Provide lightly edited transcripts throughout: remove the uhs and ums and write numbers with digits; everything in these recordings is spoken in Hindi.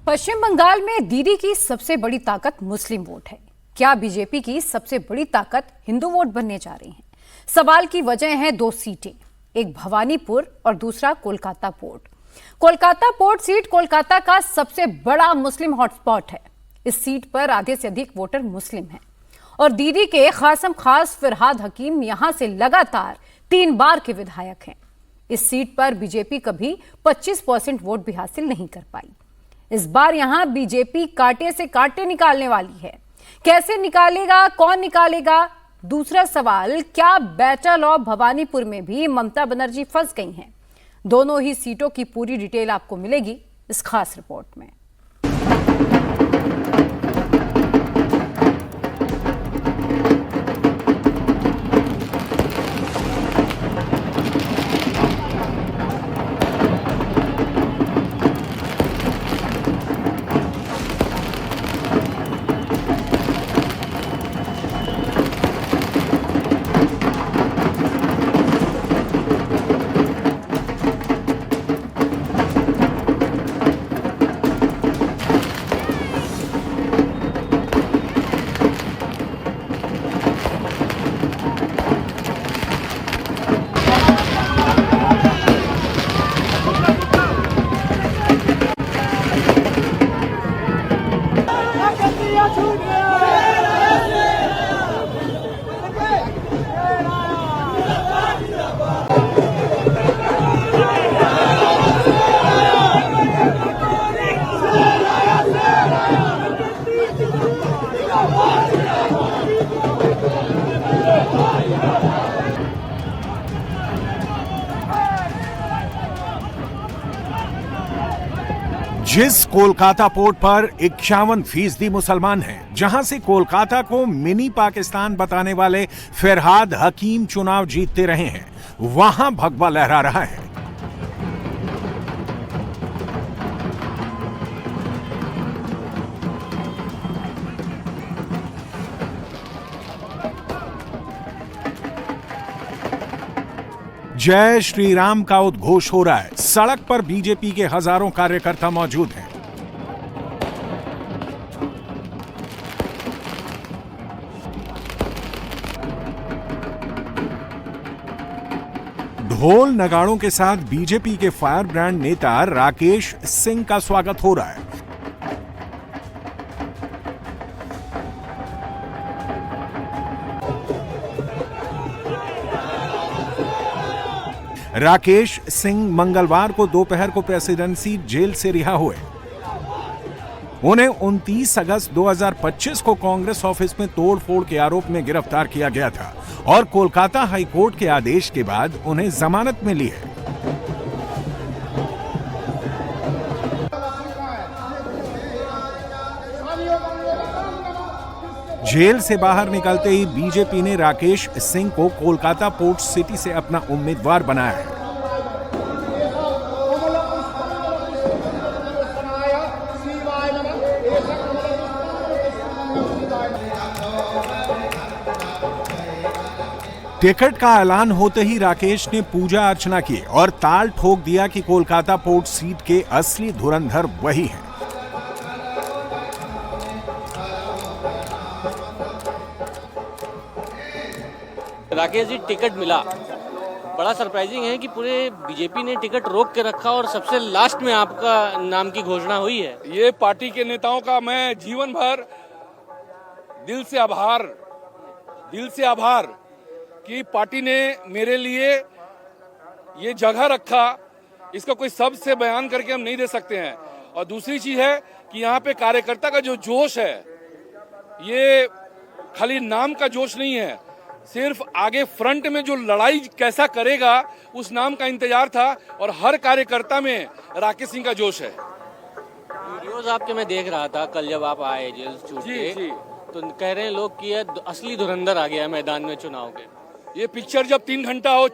पश्चिम बंगाल में दीदी की सबसे बड़ी ताकत मुस्लिम वोट है। क्या बीजेपी की सबसे बड़ी ताकत हिंदू वोट बनने जा रही है? सवाल की वजह है दो सीटें, एक भवानीपुर और दूसरा Kolkata port. Kolkata port seat Kolkata का सबसे बड़ा मुस्लिम हॉटस्पॉट है। इस सीट पर आधे से अधिक वोटर मुस्लिम हैं और दीदी के खासम खास फिरहाद हकीम यहां से लगातार 3 बार के विधायक हैं। इस सीट पर बीजेपी कभी 25% वोट भी हासिल नहीं कर पाई। इस बार यहां बीजेपी कांटे से कांटे निकालने वाली है। कैसे निकालेगा, कौन निकालेगा? दूसरा सवाल, क्या बैटल ऑफ भवानीपुर में भी ममता बनर्जी फंस गई हैं? दोनों ही सीटों की पूरी डिटेल आपको मिलेगी इस खास रिपोर्ट में। जिस कोलकाता पोर्ट पर 51% मुसलमान हैं, जहां से कोलकाता को मिनी पाकिस्तान बताने वाले फिरहाद हकीम चुनाव जीतते रहे हैं, वहां भगवा लहरा रहा है। जय श्री राम का उद्घोष हो रहा है। सड़क पर बीजेपी के हजारों कार्यकर्ता मौजूद हैं। ढोल नगाड़ों के साथ बीजेपी के फायर ब्रांड नेता राकेश सिंह का स्वागत हो रहा है। राकेश सिंह मंगलवार को दोपहर को प्रेसिडेंसी जेल से रिहा हुए। उन्हें 29 अगस्त 2025 को कांग्रेस ऑफिस में तोड़फोड़ के आरोप में गिरफ्तार किया गया था और कोलकाता हाई कोर्ट के आदेश के बाद उन्हें जमानत मिली है। जेल से बाहर निकलते ही बीजेपी ने राकेश सिंह को कोलकाता पोर्ट सिटी से अपना उम्मीदवार बनाया है। टिकट का ऐलान होते ही राकेश ने पूजा अर्चना की और ताल ठोक दिया कि कोलकाता पोर्ट सीट के असली धुरंधर वही हैं। राकेश जी, टिकट मिला। बड़ा सरप्राइजिंग है कि पूरे बीजेपी ने टिकट रोक के रखा और सबसे लास्ट में आपका नाम की घोषणा हुई है। ये पार्टी के नेताओं का मैं जीवन भर दिल से आभार कि पार्टी ने मेरे लिए ये जगह रखा। इसका कोई शब्द से बयान करके हम नहीं दे सकते हैं। और दूसरी चीज है कि यहाँ पे कार्यकर्ता का जो जोश है, ये खाली नाम का जोश नहीं है, सिर्फ आगे फ्रंट में जो लड़ाई कैसा करेगा उस नाम का इंतजार था। और हर कार्यकर्ता में राकेश सिंह का जोश है। वीडियोस आपके मैं देख रहा था कल जब आप आए जेल छूट के, तो कह रहे हैं लोग कि ये असली धुरंधर आ गया मैदान में चुनाव के। ये पिक्चर जब 3 घंटा हो,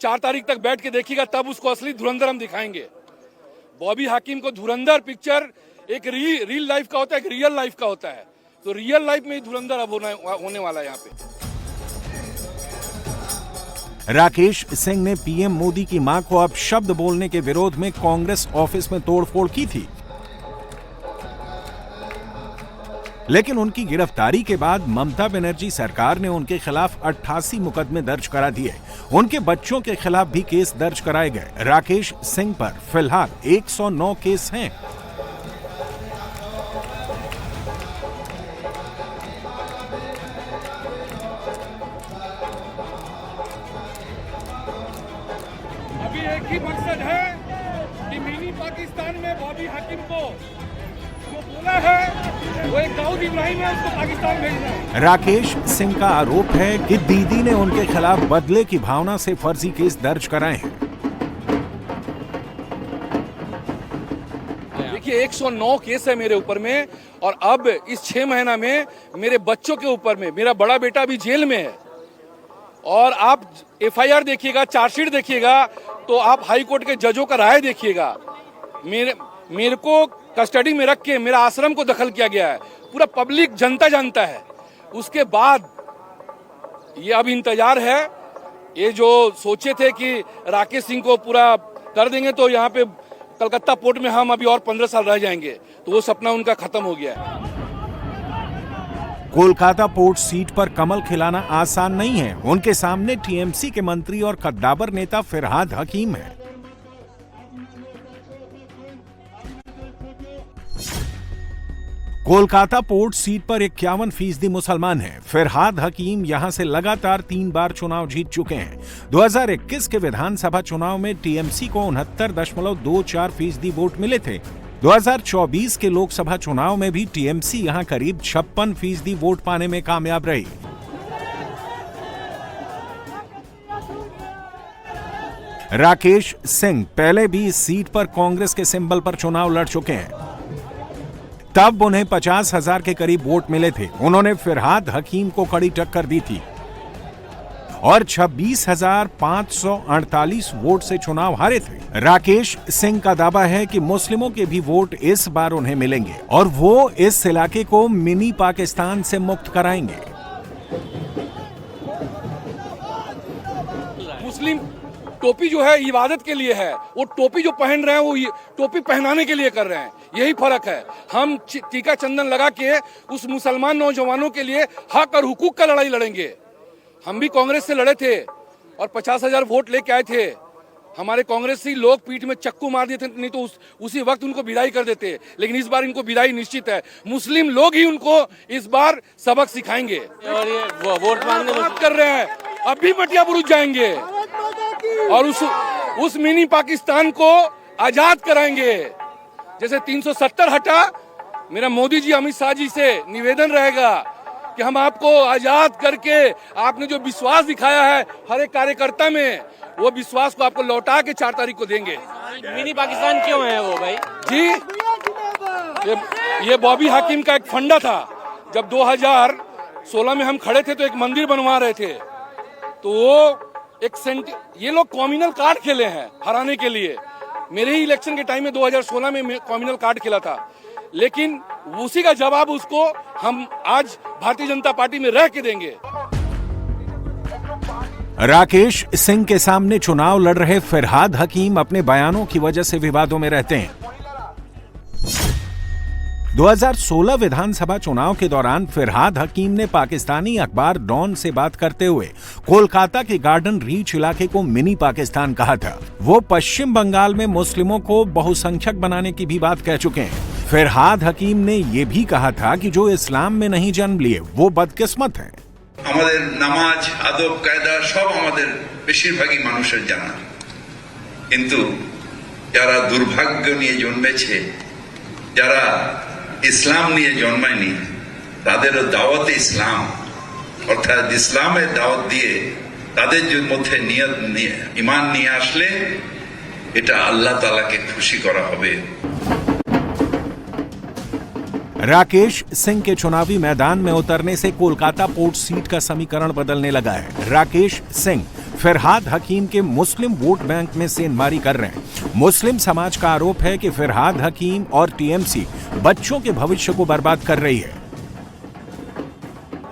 4 तारीख तक बैठ के देखिएगा, तब उसको असली धुरंधर हम दिखाएंगे। बॉबी हाकिम को धुरंधर पिक्चर एक रियल लाइफ का होता है, एक रियल लाइफ का होता है। तो रियल लाइफ में ही धुरंधर अब होने वाला है यहाँ पे। राकेश सिंह ने पीएम मोदी की मां को अपशब्द बोलने के विरोध में कांग्रेस ऑफिस में तोड़फोड़ की थी। लेकिन उनकी गिरफ्तारी के बाद ममता बनर्जी सरकार ने उनके खिलाफ 88 मुकदमे दर्ज करा दिए। उनके बच्चों के खिलाफ भी केस दर्ज कराए गए। राकेश सिंह पर फिलहाल 109 केस हैं। अभी एक ही मकसद है कि मिनी पाकिस्तान में बॉबी हाकिम को जो बोला है वो एक दाऊद इब्राहिम है, उसको पाकिस्तान भेजना है। राकेश सिंह का आरोप है कि दीदी ने उनके खिलाफ बदले की भावना से फर्जी केस दर्ज कराए हैं। देखिए 109 केस है मेरे ऊपर में, और अब इस 6 महीना में मेरे बच्चों के ऊपर में, मेरा बड़ा बेटा भी जेल में है। और आप FIR देखिएगा, चार्जशीट देखिएगा, तो आप हाई कोर्ट के जजों का राय देखिएगा। मेरे को कस्टडी में रख के मेरा आश्रम को दखल किया गया है, पूरा पब्लिक जनता जानता है। उसके बाद ये अब इंतजार है, ये जो सोचे थे कि राकेश सिंह को पूरा कर देंगे तो यहाँ पे कलकत्ता पोर्ट में हम अभी और 15 साल रह जाएंगे, तो वो सपना उनका खत्म हो गया है। कोलकाता पोर्ट सीट पर कमल खिलाना आसान नहीं है। उनके सामने TMC के मंत्री और कद्दावर नेता फिरहाद हकीम है। कोलकाता पोर्ट सीट पर 51% मुसलमान हैं। फिरहाद हकीम यहां से लगातार 3 बार चुनाव जीत चुके हैं। 2021 के विधानसभा चुनाव में TMC को 69.24% वोट मिले थे। 2024 के लोकसभा चुनाव में भी TMC यहां करीब 56% वोट पाने में कामयाब रही। राकेश सिंह पहले भी इस सीट पर कांग्रेस के सिंबल पर चुनाव लड़ चुके हैं। तब उन्हें 50,000 के करीब वोट मिले थे। उन्होंने फिरहाद हकीम को कड़ी टक्कर दी थी और 26,548 वोट से चुनाव हारे थे। राकेश सिंह का दावा है कि मुस्लिमों के भी वोट इस बार उन्हें मिलेंगे और वो इस इलाके को मिनी पाकिस्तान से मुक्त कराएंगे। मुस्लिम टोपी जो है इबादत के लिए है, वो टोपी जो पहन रहे हैं वो टोपी पहनाने के लिए कर रहे हैं, यही फर्क है। हम टीका चंदन लगा के उस मुसलमान नौजवानों के लिए हक और हुकूक का लड़ाई लड़ेंगे। हम भी कांग्रेस से लड़े थे और 50,000 वोट लेके आए थे। हमारे कांग्रेसी लोग पीठ में चक्कू मार देते, नहीं तो उसी वक्त उनको विदाई कर देते। लेकिन इस बार इनको विदाई निश्चित है। मुस्लिम लोग ही उनको इस बार सबक सिखाएंगे। और ये वोट मांगने बात कर रहे हैं, अभी मटिया बुरुज जाएंगे और उस मिनी पाकिस्तान को आजाद कराएंगे। जैसे 370 हटा, मेरा मोदी जी अमित शाह जी से निवेदन रहेगा कि हम आपको आजाद करके आपने जो विश्वास दिखाया है हर एक कार्यकर्ता में, वो विश्वास को आपको लौटा के 4 तारीख को देंगे। मिनी पाकिस्तान क्यों है वो भाई जी? ये बॉबी हाकिम का एक फंडा था। जब 2016 में हम खड़े थे तो एक मंदिर बनवा रहे थे, तो वो ये लोग कॉम्युनल कार्ड खेले हैं हराने के लिए। मेरे ही इलेक्शन के टाइम में 2016 में कॉम्युनल कार्ड खेला था, लेकिन उसी का जवाब उसको हम आज भारतीय जनता पार्टी में रह के देंगे। राकेश सिंह के सामने चुनाव लड़ रहे फिरहाद हकीम अपने बयानों की वजह से विवादों में रहते हैं। 2016 विधानसभा चुनाव के दौरान फिरहाद हकीम ने पाकिस्तानी अखबार डॉन से बात करते हुए कोलकाता के गार्डन रीच इलाके को मिनी पाकिस्तान कहा था। वो पश्चिम बंगाल में मुस्लिमों को बहुसंख्यक बनाने की भी बात कह चुके हैं। फिरहाद हकीम ने ये भी कहा था कि जो इस्लाम में नहीं जन्म लिए वो बदकिस्मत है। আমাদের নামাজ আদব কায়দা সব আমাদের বেশিরভাগই মানুষের জানা, কিন্তু যারা দুর্ভাগ্য নিয়ে জন্মেছে, যারা ইসলাম নিয়ে জন্মায়নি, তাদেরও দাওয়াতে ইসলাম অর্থাৎ ইসলামের দাওয়াত দিয়ে তাদের মধ্যে নিয়ত নিয়ে ঈমান নিয়ে আসলে এটা আল্লাহ তাআলাকে খুশি করা হবে। राकेश सिंह के चुनावी मैदान में उतरने से कोलकाता पोर्ट सीट का समीकरण बदलने लगा है। राकेश सिंह फिरहाद हकीम के मुस्लिम वोट बैंक में सेंधमारी कर रहे हैं। मुस्लिम समाज का आरोप है कि फिरहाद हकीम और TMC बच्चों के भविष्य को बर्बाद कर रही है।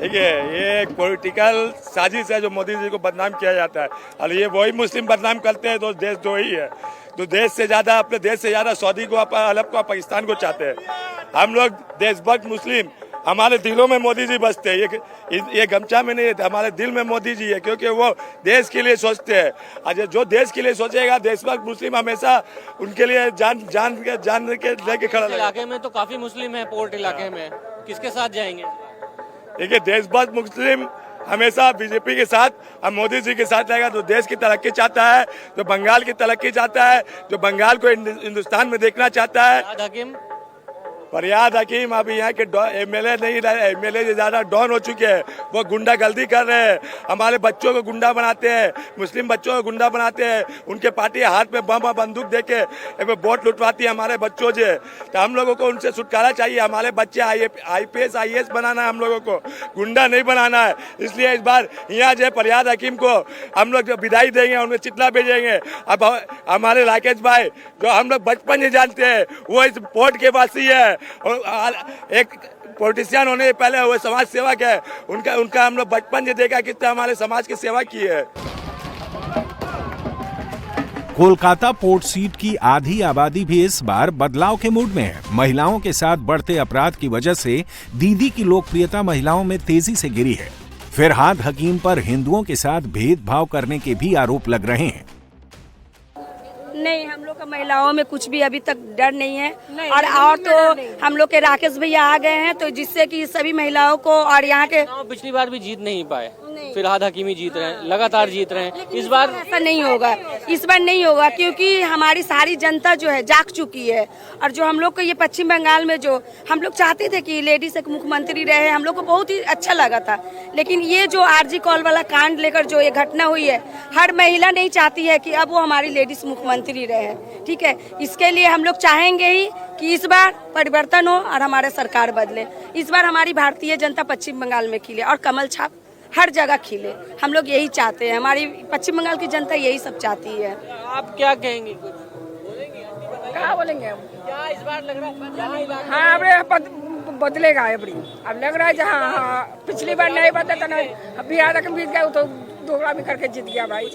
देखिए, ये एक पॉलिटिकल साजिश है जो मोदी जी को बदनाम किया जाता है, और ये वही मुस्लिम बदनाम करते हैं तो देश दो ही है। तो देश से ज्यादा, अपने देश से ज्यादा सऊदी को, अरब को, पाकिस्तान को चाहते हैं। हम लोग देशभक्त मुस्लिम, हमारे दिलों में मोदी जी बसते हैं। ये गमछा में नहीं है, हमारे दिल में मोदी जी है, क्योंकि वो देश के लिए सोचते हैं। आज जो देश के लिए सोचेगा, देशभक्त मुस्लिम हमेशा उनके लिए जान के लेके खड़ा रहेगा। इलाके में तो काफी मुस्लिम है, पोर्ट इलाके में किसके साथ जाएंगे? देखिए, देशभक्त मुस्लिम हमेशा बीजेपी के साथ और मोदी जी के साथ रहेगा। जो देश की तरक्की चाहता है, जो बंगाल की तरक्की चाहता है, जो बंगाल को हिंदुस्तान में देखना चाहता है। हकीम फरियाद हकीम अभी यहाँ के एमएलए नहीं रहे, एमएलए से ज्यादा डॉन हो चुके हैं। वो गुंडागर्दी कर रहे हैं, हमारे बच्चों को गुंडा बनाते हैं, मुस्लिम बच्चों को गुंडा बनाते हैं। उनके पार्टी हाथ में बम बंदूक देके वोट लुटवाती है हमारे बच्चों से। तो हम लोगों को उनसे छुटकारा चाहिए। हमारे बच्चे IPS IAS बनाना है हम लोगों को, गुंडा नहीं बनाना है। इसलिए इस बार यहाँ जो फरियाद हकीम को हम लोग विदाई देंगे, उन्हें चिट्ठा भेजेंगे। अब हमारे राकेश भाई जो हम लोग बचपन से जानते हैं, वो इस पोर्ट के वासी है और एक पॉलिटिशियन होने से पहले वो समाज सेवक है। उनका हम लोग बचपन से देखा कितना हमारे समाज की सेवा की है। कोलकाता पोर्ट सीट की आधी आबादी भी इस बार बदलाव के मूड में है। महिलाओं के साथ बढ़ते अपराध की वजह से दीदी की लोकप्रियता महिलाओं में तेजी से गिरी है। फरियाद हकीम पर हिंदुओं के साथ भेदभाव करने के भी आरोप लग रहे हैं। नहीं, हम लोग का महिलाओं में कुछ भी अभी तक डर नहीं है। और तो हम लोग के राकेश भैया आ गए हैं, तो जिससे कि सभी महिलाओं को और यहाँ के पिछली बार भी जीत नहीं पाए, फरियाद हकीमी जीत रहे हैं, लगातार जीत रहे हैं। इस बार ऐसा नहीं होगा, इस बार नहीं होगा, क्योंकि हमारी सारी जनता जो है जाग चुकी है। और जो हम लोग को ये पश्चिम बंगाल में जो हम लोग चाहते थे कि लेडीज एक मुख्यमंत्री रहे, हम लोग को बहुत ही अच्छा लगा था। लेकिन ये जो RG कॉल वाला कांड लेकर जो ये घटना हुई है, हर महिला नहीं चाहती है कि अब वो हमारी लेडीज मुख्यमंत्री रहे। ठीक है, इसके लिए हम लोग चाहेंगे ही कि इस बार परिवर्तन हो और हमारे सरकार बदले। इस बार हमारी भारतीय जनता पश्चिम बंगाल में खिले और कमल छाप हर जगह खिले। हम लोग यही चाहते हैं, हमारी पश्चिम बंगाल की जनता यही सब चाहती है। आप क्या कहेंगे? क्या बोलेंगे हम? क्या इस बार लग रहा है? हाँ, अब बदलेगा। अब लग रहा है जहाँ पिछली बार नहीं बदला था, अभी आधा कम बीत गया, तो दोगला भी करके जीत गया भाई।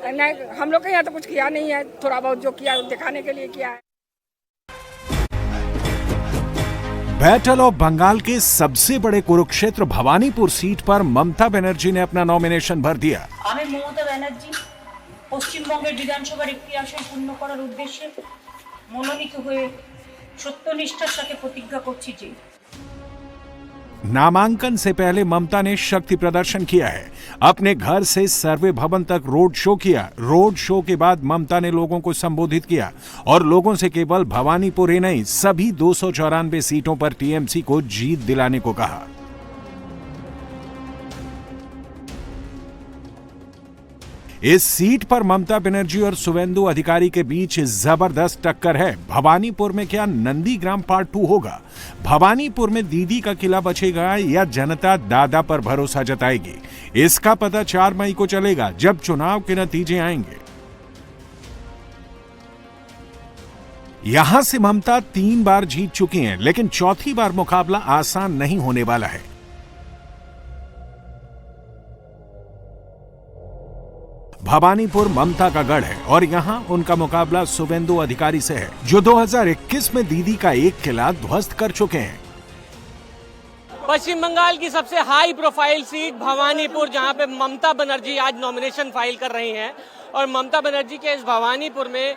नहीं, हम लोग के यहाँ तो कुछ किया नहीं है, थोड़ा बहुत जो किया दिखाने के लिए किया है। बैटल ऑफ बंगाल के सबसे बड़े कुरुक्षेत्र भवानीपुर सीट पर ममता बनर्जी ने अपना नॉमिनेशन भर दिया। আমি মমতা ব্যানার্জি পশ্চিমবঙ্গের বিধানসভার একটি আসন পূর্ণ করার উদ্দেশ্যে মনোনীত হয়ে সত্যনিষ্ঠার সাথে প্রতিজ্ঞা করছি যে नामांकन से पहले ममता ने शक्ति प्रदर्शन किया है। अपने घर से सर्वे भवन तक रोड शो किया। रोड शो के बाद ममता ने लोगों को संबोधित किया और लोगों से केवल भवानीपुर ही नहीं, सभी 294 सीटों पर TMC को जीत दिलाने को कहा। इस सीट पर ममता बनर्जी और शुवेंदु अधिकारी के बीच जबरदस्त टक्कर है। भवानीपुर में क्या नंदीग्राम पार्ट 2 होगा? भवानीपुर में दीदी का किला बचेगा या जनता दादा पर भरोसा जताएगी? इसका पता 4 मई को चलेगा, जब चुनाव के नतीजे आएंगे। यहां से ममता 3 बार जीत चुकी हैं, लेकिन चौथी बार मुकाबला आसान नहीं होने वाला है। भवानीपुर ममता का गढ़ है और यहां उनका मुकाबला शुवेंदु अधिकारी से है, जो 2021 में दीदी का एक किला ध्वस्त कर चुके हैं। पश्चिम बंगाल की सबसे हाई प्रोफाइल सीट भवानीपुर, जहां पे ममता बनर्जी आज नॉमिनेशन फाइल कर रही हैं। और ममता बनर्जी के इस भवानीपुर में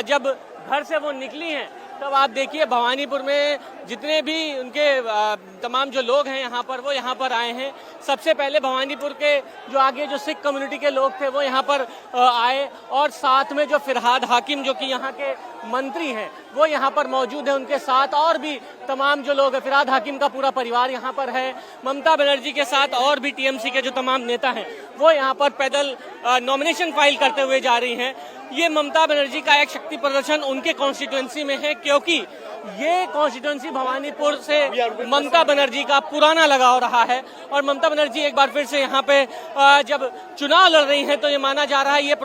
जब घर से वो निकली हैं, तब आप देखिए भवानीपुर में जितने भी उनके तमाम जो लोग हैं यहाँ पर, वो यहाँ पर आए हैं। सबसे पहले भवानीपुर के जो आगे जो सिख कम्युनिटी के लोग थे वो यहाँ पर आए, और साथ में जो फरियाद हकीम जो कि यहाँ के मंत्री हैं वो यहाँ पर मौजूद है। उनके साथ और भी तमाम जो लोग हैं, फरियाद हकीम का पूरा परिवार यहाँ पर है। ममता बनर्जी के साथ और भी TMC के जो तमाम नेता हैं वो यहाँ पर पैदल नॉमिनेशन फाइल करते हुए जा रही हैं। ये ममता बनर्जी का एक शक्ति प्रदर्शन उनके कॉन्स्टिट्यूएंसी में है, क्योंकि ये कॉन्स्टिट्यूएंसी भवानीपुर से ममता बनर्जी का पुराना लगाव रहा है। और ममता बनर्जी एक बार फिर से यहाँ पे जब चुनाव लड़ रही हैं, तो ये माना जा रहा है ये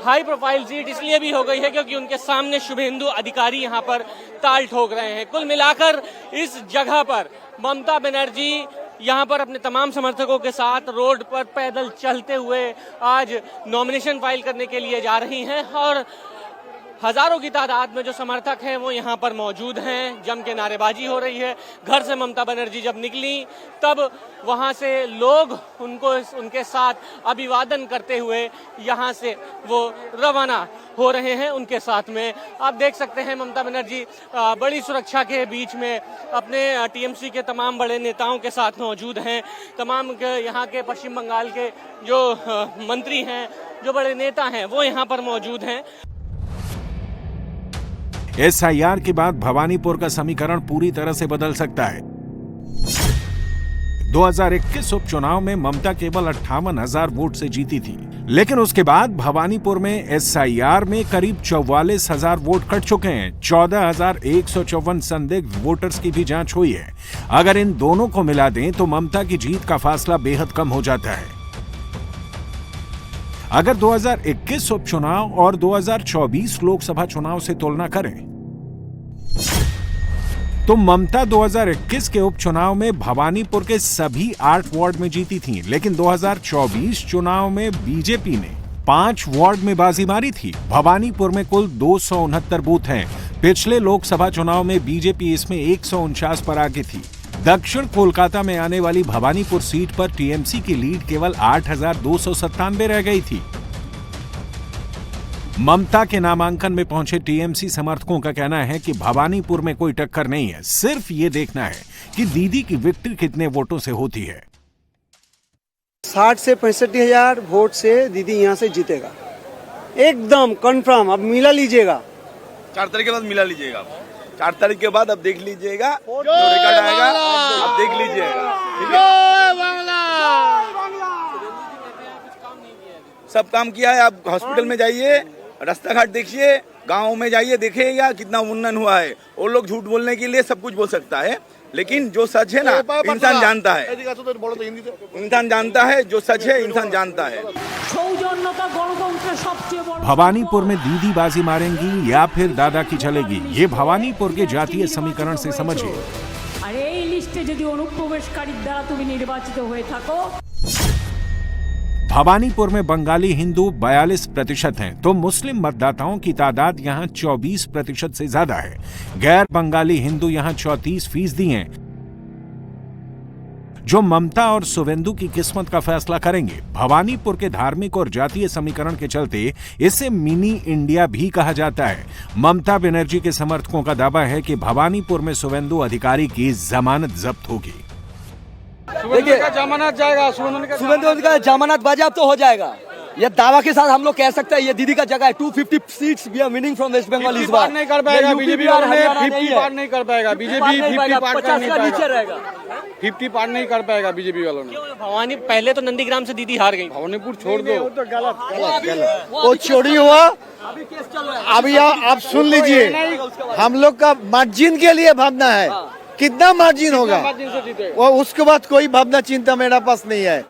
हाई प्रोफाइल सीट इसलिए भी हो गई है क्योंकि उनके सामने शुभेंदु अधिकारी यहाँ पर ताल ठोक रहे हैं। कुल मिलाकर इस जगह पर ममता बनर्जी यहाँ पर अपने तमाम समर्थकों के साथ रोड पर पैदल चलते हुए आज नॉमिनेशन फाइल करने के लिए जा रही हैं। और हजारों की तादाद में जो समर्थक हैं वो यहाँ पर मौजूद हैं। जम के नारेबाजी हो रही है। घर से ममता बनर्जी जब निकली तब वहाँ से लोग उनके साथ अभिवादन करते हुए यहाँ से वो रवाना हो रहे हैं उनके साथ में। आप देख सकते हैं ममता बनर्जी बड़ी सुरक्षा के बीच में अपने टीएमसी के तमाम बड़े नेताओं के साथ मौजूद हैं। तमाम यहाँ के पश्चिम बंगाल के जो मंत्री हैं, जो बड़े नेता हैं, वो यहाँ पर मौजूद हैं। एसआईआर के बाद भवानीपुर का समीकरण पूरी तरह से बदल सकता है। 2021 उपचुनाव में ममता केवल 58,000 वोट से जीती थी, लेकिन उसके बाद भवानीपुर में एसआईआर में करीब 44,000 वोट कट चुके हैं। 14,154 संदिग्ध वोटर्स की भी जांच हुई है। अगर इन दोनों को मिला दें तो ममता की जीत का फासला बेहद कम हो जाता है। अगर 2021 उपचुनाव और 2024 लोकसभा चुनाव से तुलना करें तो ममता 2021 के उपचुनाव में भवानीपुर के सभी 8 वार्ड में जीती थी, लेकिन 2024 चुनाव में बीजेपी ने 5 वार्ड में बाजी मारी थी। भवानीपुर में कुल 269 बूथ हैं। पिछले लोकसभा चुनाव में बीजेपी इसमें 149 पर आगे थी। दक्षिण कोलकाता में आने वाली भवानीपुर सीट पर टीएमसी की लीड केवल 8,297 रह गई थी। ममता के नामांकन में पहुंचे टीएमसी समर्थकों का कहना है कि भवानीपुर में कोई टक्कर नहीं है, सिर्फ ये देखना है कि दीदी की विक्ट्री कितने वोटों से होती है। 60 से 65,000 वोट से दीदी यहाँ से जीतेगा, एकदम कंफर्म। अब मिला लीजिएगा, 4 तारीख के बाद मिला लीजिएगा। 4 तारीख के बाद अब देख लीजिएगा, जो रिकॉर्ड आएगा अब देख लीजिएगा। ठीक है, सब काम किया है। आप हॉस्पिटल में जाइए, रास्ता घाट देखिए, गांव में जाइए, देखिएगा कितना उन्नयन हुआ है। वो लोग झूठ बोलने के लिए सब कुछ बोल सकता है, लेकिन जो सच है ना इंसान जानता है। इंसान जानता है जो सच है, इंसान जानता है। भवानीपुर में दीदी बाजी मारेंगी या फिर दादा की चलेगी, ये भवानीपुर के जातीय समीकरण से समझिए। अरे এই লিস্টে যদি অনুপ্রবেশকারীর দ্বারা তুমি নির্বাচিত হয়ে থাকো। भवानीपुर में बंगाली हिंदू 42% हैं, तो मुस्लिम मतदाताओं की तादाद यहां 24% से ज्यादा है। गैर बंगाली हिंदू यहां 34% हैं, जो ममता और सुवेंदु की किस्मत का फैसला करेंगे। भवानीपुर के धार्मिक और जातीय समीकरण के चलते इसे मिनी इंडिया भी कहा जाता है। ममता बनर्जी के समर्थकों का दावा है कि भवानीपुर में सुवेंदु अधिकारी की जमानत जब्त होगी। देखिए जमानत जाएगा, सुवेंदु का जमानत बाजियाब तो हो जाएगा। ये दावा के साथ हम लोग कह सकते हैं ये दीदी का जगह है। 250 seats we are winning from West Bengal इस बार। नहीं कर पाएगा बीजेपी वालों ने, 50 पार नहीं कर पाएगा बीजेपी, 50 पार कर नहीं पाएगा, 50 पार नहीं कर पाएगा बीजेपी वालों ने। भवानी पहले तो नंदीग्राम से दीदी हार गई। भवानीपुर छोड़ दो, वो चोरी हुआ। अभी आप सुन लीजिए, हम लोग का मार्जिन के लिए भावना है। कितना मार्जिन होगा वो उसके बाद कोई भावना चिंता मेरा पास नहीं है।